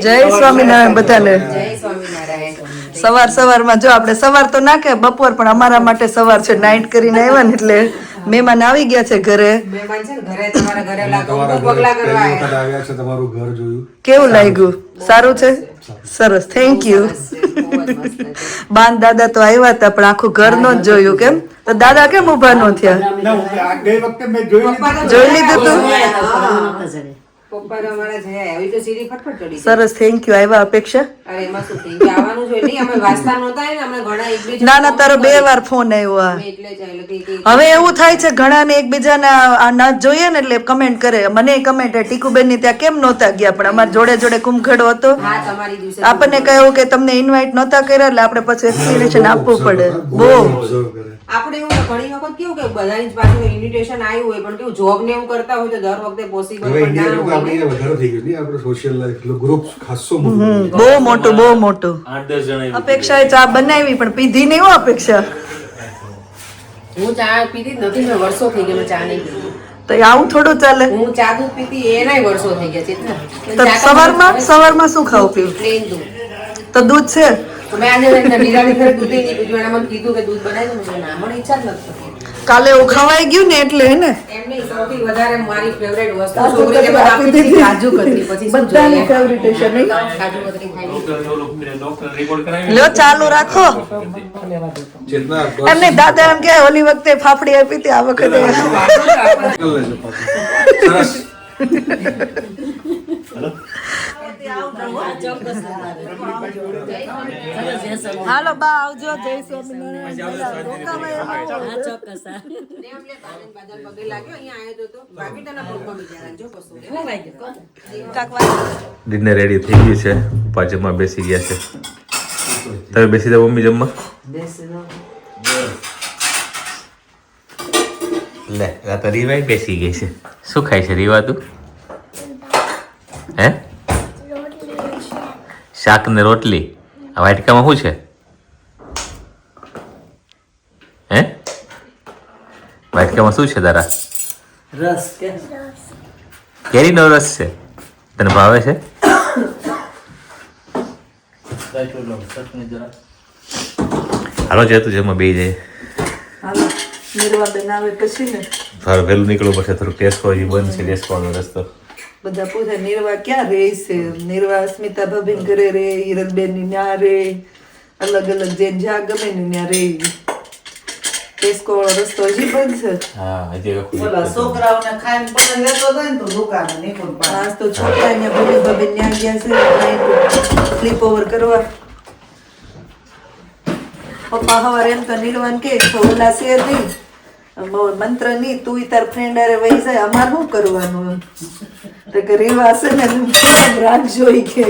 જય સ્વામિનારાયણ બધાને. સવારમાં જો આપણે સવાર તો ના કે બપોર, પણ અમારા માટે સવાર છે. નાઇટ કરીને આવ્યા ને એટલે મહેમાન આવી ગયા છે ઘરે. કેવું લાગ્યું? સારું છે, સરસ, થેન્ક યુ. બાન દાદા તો આવ્યા હતા પણ આખું ઘર નો જ જોયું. કેમ તો દાદા કેમ ઉભા ન થયા? જોઈ લીધું તું? સરસ, થેન્ક યુ. આવ્યા અપેક્ષા? ના ના, તારો 2 વાર ફોન આવ્યો. હવે એવું થાય છે ઘણા ને એકબીજાને ના જોઈએ ને એટલે કમેન્ટ કરે. મને કમેન્ટ ટીકુબેન ની ત્યાં કેમ નહોતા ગયા, પણ અમારા જોડે જોડે કુંભખેડો હતો. આપણને કહ્યું કે તમને ઇન્વાઇટ નહોતા કર્યા એટલે આપણે પછી એક્સપ્લેનેશન આપવું પડે. બહુ આપણે એવું ઘણી વખત કેવું કે બધાની પાસે ઇન્વિટેશન આવ્યું હોય, પણ કેવું જોબ ને એવું કરતા હોય તો દર વખતે પોસિબલ પણ ના હોય. વધારે થઈ ગયું ને આપણે સોશિયલ લાઈફ ગ્રુપ ખાસો બહુ મોટું 8-10 જણા. અપેક્ષાએ ચા બનાવી પણ પીધી નહીં હો અપેક્ષા. હું ચા પીધી જ નથી, મેં વર્ષો થઈ ગયા ચા નહીં પીધી. તો આવું થોડું ચાલે? હું ચા દૂધ પીતી એનાય વર્ષો થઈ ગયા છે. સવારમાં શું ખાવું પીવું? પ્લેન દૂધ. તો દૂધ છે. મેં આજે નિરાળી ઘરે દૂધ નહીં પીધું. એને મને કીધું કે દૂધ બનાવી દો. ના, મને ઈચ્છા જ નથી. કાલે એવું ખવાઈ ગયું ને એટલે હે ને. એમની સૌથી વધારે મારી ફેવરેટ વસ્તુ છોકરીને પણ આપી દીધી કાજુ કતરી. પછી શું જોઈએ? ફેવરિટ છે નહીં? કાજુ કતરી ખાઈ. લ્યો ચાલુ રાખો. એમને દાદા એમ કે ઓલી વખતે ફાફડી આપી હતી, આ વખતે હાલો બા આવજો. જય ડિનર રેડી થઈ ગયું છે. પપ્પા જમવા બેસી ગયા છે. તમે બેસી જાઓ મમ્મી જમવા. લે આ તો રીવા બેસી ગઈ છે. શું ખાય છે રીવા તું? હે? શાક ને રોટલી. આ વાટકામાં શું છે? હે? વાટકામાં શું છે તારા? રસ કે કેરીનો રસ છે. તને ભાવે છે? હાલો જતું જમવા બે જાય. હાલો નિર્વા બેન આવે પછી ને તારે વહેલું નીકળવું પડશે. થોડુંક ટેસ્કો હજી બંધ છે. ટેસ્કોનો રસ્તો બધા પૂછે નિર્વા ક્યાં રહે છે? નિર્વા અસ્મિતા ભાભી ઘરે રે, હિરલબેન ની ન્યા રે, અલગ અલગ જઈને જ્યાં ગમે ને ત્યાં રે. ટેસ્કો વાળો રસ્તો હજી બંધ છે. હા હજી છોકરાઓને ખાઈને પણ લેતો જાય ને તો દુકાને નીકળ પડે. આજ તો છોકરા ને ભાભી ભાભી ન્યા ગયા છે સ્લીપ ઓવર કરવા. પપ્પા હવાર એમ તો નિર્વાણ કે ઓલા છે નહીં મંત્ર ની, તું તાર ફ્રેન્ડ અરે વહી જાય, અમારે શું કરવાનું? એમ તો કે રીવા છે ને રાખજો કે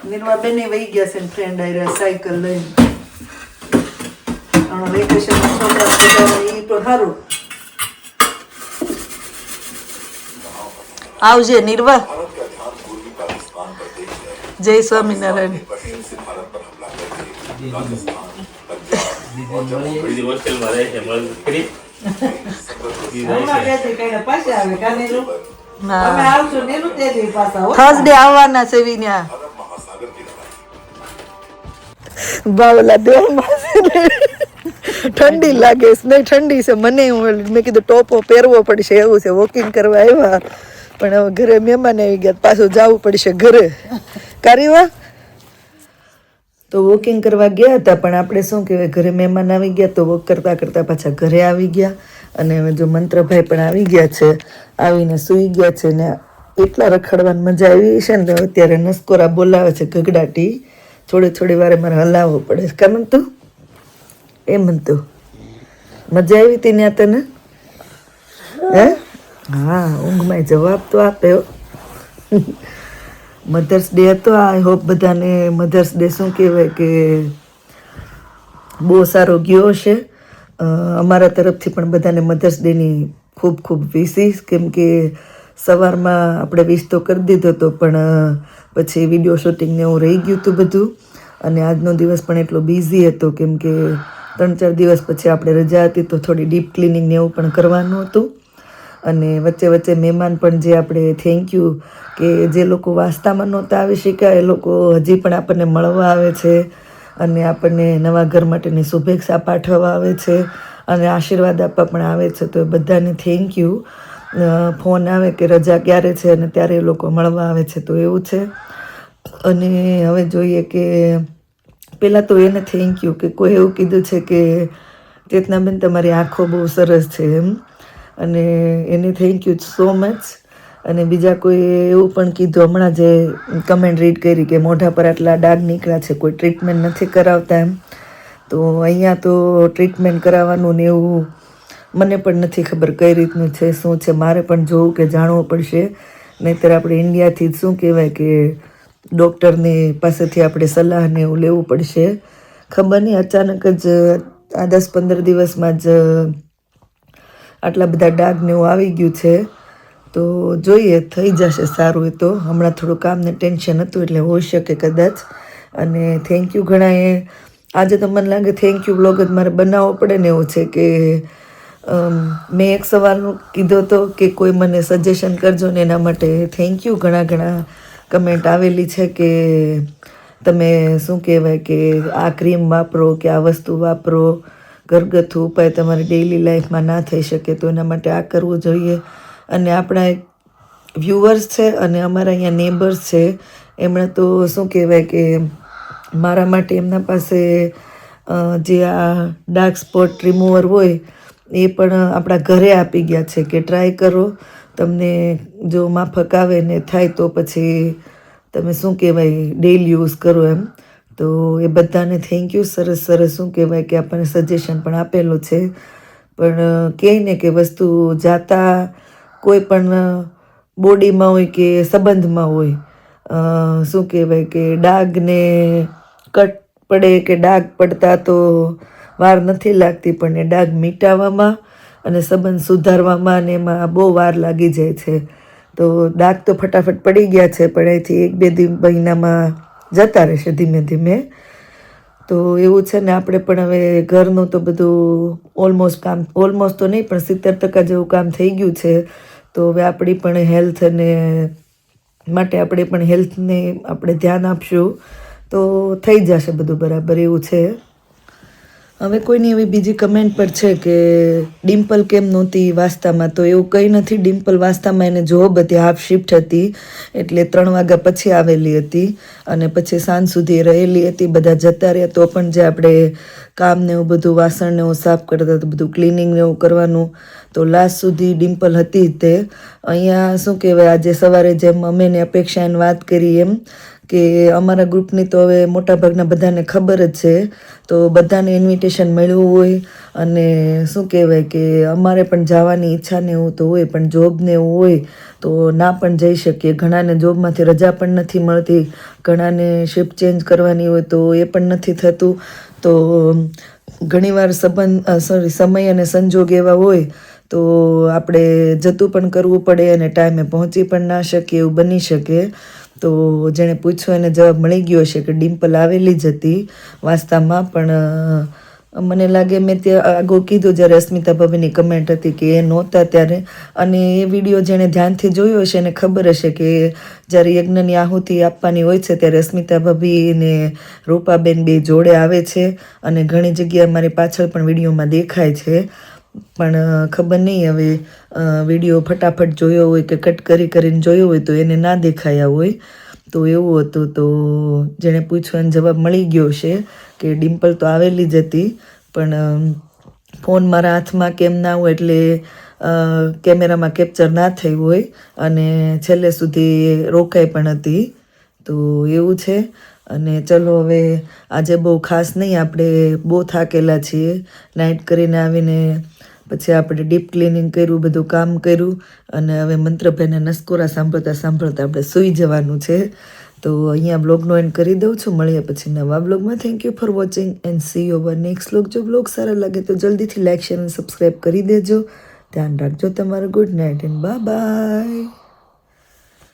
નિર્વા બેને વહી ગયા છે ને ફ્રેન્ડ અરે સાયકલ લઈને. વેકેશન છોકરા એ તો સારું. આવજે નિર્વા. જય સ્વામિનારાયણ. થર્સડે આવવાના છે વિન્યા બાવલા દેવામાં ઠંડી લાગે છે. નહીં ઠંડી છે મને. મેં કીધું ટોપો પહેરવો પડશે એવું છે. વોકિંગ કરવા આવ્યા પણ હવે ઘરે મહેમાન આવી ગયા, પાછું જવું પડશે ઘરે. કારીવા તો વોકિંગ કરવા ગયા હતા પણ આપણે શું કહેવાય ઘરે મહેમાન આવી ગયા તો વોક કરતાં કરતાં પાછા ઘરે આવી ગયા. અને હવે જો મંત્રભાઈ પણ આવી ગયા છે, આવીને સૂઈ ગયા છે ને એટલા રખડવાની મજા આવી છે ને. અત્યારે નસકોરા બોલાવે છે ગગડાટી. થોડી વારે મારે હલાવવો પડે. કેમ તું એમ તું મજા આવી હતી ને તને? હે? હા ઊંઘમાં જવાબ તો આપ્યો. મધર્સ ડે હતો. આઈ હોપ બધાને મધર્સ ડે શું કહેવાય કે બહુ સારો ગયો છે. અમારા તરફથી પણ બધાને મધર્સ ડેની ખૂબ ખૂબ વિશિસ. કેમ કે સવારમાં આપણે વિશ તો કરી દીધો હતો પણ પછી વિડીયો શૂટિંગને એવું રહી ગયું હતું બધું. અને આજનો દિવસ પણ એટલો બિઝી હતો કેમ કે 3-4 દિવસ પછી આપણે રજા હતી તો થોડી ડીપ ક્લિનિંગ ને એવું પણ કરવાનું હતું. અને વચ્ચે વચ્ચે મહેમાન પણ જે આપણે થેન્ક યુ કે જે લોકો વાસ્તામાં નહોતા આવી શક્યા એ લોકો હજી પણ આપણને મળવા આવે છે અને આપણને નવા ઘર માટેની શુભેચ્છા પાઠવવા આવે છે અને આશીર્વાદ આપવા પણ આવે છે. તો એ બધાને થેન્ક યુ. ફોન આવે કે રજા ક્યારે છે અને ત્યારે એ લોકો મળવા આવે છે. તો એવું છે. અને હવે જોઈએ કે પહેલાં તો એને થેન્ક યુ કે કોઈ એવું કીધું છે કે ચેતનાબેન તમારી આંખો બહુ સરસ છે એમ, અને એને થેન્ક યુ સો મચ. અને બીજા કોઈ એવું પણ કીધું હમણાં જે કમેન્ટ રીડ કરી કે મોઢા પર આટલા ડાઘ નીકળ્યા છે, કોઈ ટ્રીટમેન્ટ નથી કરાવતા એમ. તો અહીંયા તો ટ્રીટમેન્ટ કરાવવાનું ને એવું મને પણ નથી ખબર કઈ રીતનું છે, શું છે. મારે પણ જોવું કે જાણવું પડશે. નહીંતર આપણે ઇન્ડિયાથી શું કહેવાય કે ડૉક્ટરની પાસેથી આપણે સલાહ ને એવું લેવું પડશે. ખબર નહીં અચાનક જ આ 10-15 દિવસમાં જ આટલા બધા ડાઘ ને એવું આવી ગયું છે. તો જોઈએ થઈ જશે સારું. એ તો હમણાં થોડું કામને ટેન્શન હતું એટલે હોઈ શકે કદાચ. અને થેન્ક યુ ઘણાએ આજે તો મને લાગે થેન્ક યુ બ્લોગ જ મારે બનાવવો પડે ને એવું છે કે મેં એક સવાલનું કીધો હતો કે કોઈ મને સજેશન કરજો ને એના માટે થેન્ક યુ. ઘણા કમેન્ટ આવેલી છે કે તમે શું કહેવાય કે આ ક્રીમ વાપરો કે આ વસ્તુ વાપરો, ઘરગથ્થુ ઉપાય તમારી ડેઈલી લાઈફમાં ના થઈ શકે તો એના માટે આ કરવું જોઈએ. અને આપણા એક વ્યૂવર્સ છે અને અમારા અહીંયા નેબર્સ છે, એમણે તો શું કહેવાય કે મારા માટે એમના પાસે જે આ ડાર્ક સ્પોટ રિમૂવર હોય એ પણ આપણા ઘરે આપી ગયા છે કે ટ્રાય કરો, તમને જો માફક આવે ને થાય તો પછી તમે શું કહેવાય ડેઈલી યુઝ કરો એમ. તો એ બધાને થેન્ક યુ. સરસ શું કહેવાય કે આપણને સજેશન પણ આપેલું છે. પણ કહે ને કે વસ્તુ જાતા કોઈ પણ બોડીમાં હોય કે સંબંધમાં હોય, શું કહેવાય કે ડાઘને કટ પડે કે ડાઘ પડતા તો વાર નથી લાગતી, પણ એ ડાઘ મિટાવવામાં અને સંબંધ સુધારવામાં અને એમાં બહુ વાર લાગી જાય છે. તો ડાઘ તો ફટાફટ પડી ગયા છે પણ અહીંથી 1-2 મહિનામાં જતા રહેશે ધીમે ધીમે. તો એવું છે ને. આપણે પણ હવે ઘરનું તો બધું ઓલમોસ્ટ તો નહીં પણ 70% જેવું કામ થઈ ગયું છે. તો હવે આપણી પણ હેલ્થ અને માટે આપણે પણ હેલ્થને આપણે ધ્યાન આપશું તો થઈ જશે બધું બરાબર. એવું છે. હવે કોઈની એવી બીજી કમેન્ટ પર છે કે ડિમ્પલ કેમ નહોતી વાસ્તામાં. તો એવું કંઈ નથી. ડિમ્પલ વાસ્તામાં એને જોબ હતી, હાફ શિફ્ટ હતી એટલે 3 વાગ્યા પછી આવેલી હતી અને પછી સાંજ સુધી રહેલી હતી. બધા જતા રહ્યા તો પણ જે આપણે કામ ને એવું બધું વાસણ ને એવું સાફ કરતા તો બધું ક્લિનિંગ ને એવું કરવાનું તો લાસ્ટ સુધી ડિમ્પલ હતી તે. અહીંયા શું કહેવાય આજે સવારે જેમ અમે ને અપેક્ષા એને વાત કરી એમ કે અમારા ગ્રુપની તો હવે મોટાભાગના બધાને ખબર જ છે. તો બધાને ઇન્વિટેશન મળ્યું હોય અને શું કહેવાય કે અમારે પણ જવાની ઈચ્છા ને એવું તો હોય પણ જોબ ને એવું હોય તો ના પણ જઈ શકીએ. ઘણાને જોબમાંથી રજા પણ નથી મળતી, ઘણાને શિફ્ટ ચેન્જ કરવાની હોય તો એ પણ નથી થતું. તો ઘણીવાર સમય અને સંજોગ એવા હોય તો આપણે જતું પણ કરવું પડે અને ટાઈમે પહોંચી પણ ના શકીએ, એવું બની શકે. તો જેણે પૂછ્યું એને જવાબ મળી ગયો છે કે ડિમ્પલ આવેલી જ હતી વાસ્તામાં. પણ મને લાગે મેં ત્યાં આગળ કીધું જ્યારે અસ્મિતા ભાભીની કમેન્ટ હતી કે એ નહોતા ત્યારે. અને એ વિડીયો જેણે ધ્યાનથી જોયો હશે એને ખબર હશે કે જ્યારે યજ્ઞની આહુતિ આપવાની હોય છે ત્યારે અસ્મિતા ભાભી ને રૂપાબેન બે જોડે આવે છે અને ઘણી જગ્યાએ મારી પાછળ પણ વિડીયોમાં દેખાય છે. પણ ખબર નહીં હવે વિડીયો ફટાફટ જોયો હોય કે કટ કરીને જોયો હોય તો એને ના દેખાયા હોય. તો એવું હતું. તો જેણે પૂછ્યું એને જવાબ મળી ગયો છે કે ડિમ્પલ તો આવેલી જ હતી પણ ફોન મારા હાથમાં કેમ ના હોય એટલે કેમેરામાં કેપ્ચર ના થઈ હોય અને છેલ્લે સુધી રોકાઈ પણ હતી. તો એવું છે. અને ચલો હવે આજે બહુ ખાસ નહીં, આપણે બહુ થાકેલા છીએ. નાઇટ કરીને આવીને પછી આપણે ડીપ ક્લિનિંગ કર્યું, બધું કામ કર્યું અને હવે મંત્રભાઈના નસકોરા સાંભળતા આપણે સૂઈ જવાનું છે. તો અહીંયા બ્લોગનો એન્ડ કરી દઉં છું. મળીએ પછી નવા બ્લોગમાં. Thank you for watching and C you hour next blog. જો બ્લોગ સારા લાગે તો જલ્દીથી લાઇક, શેર અને સબસ્ક્રાઈબ કરી દેજો. ધ્યાન રાખજો તમારું. Good night and by.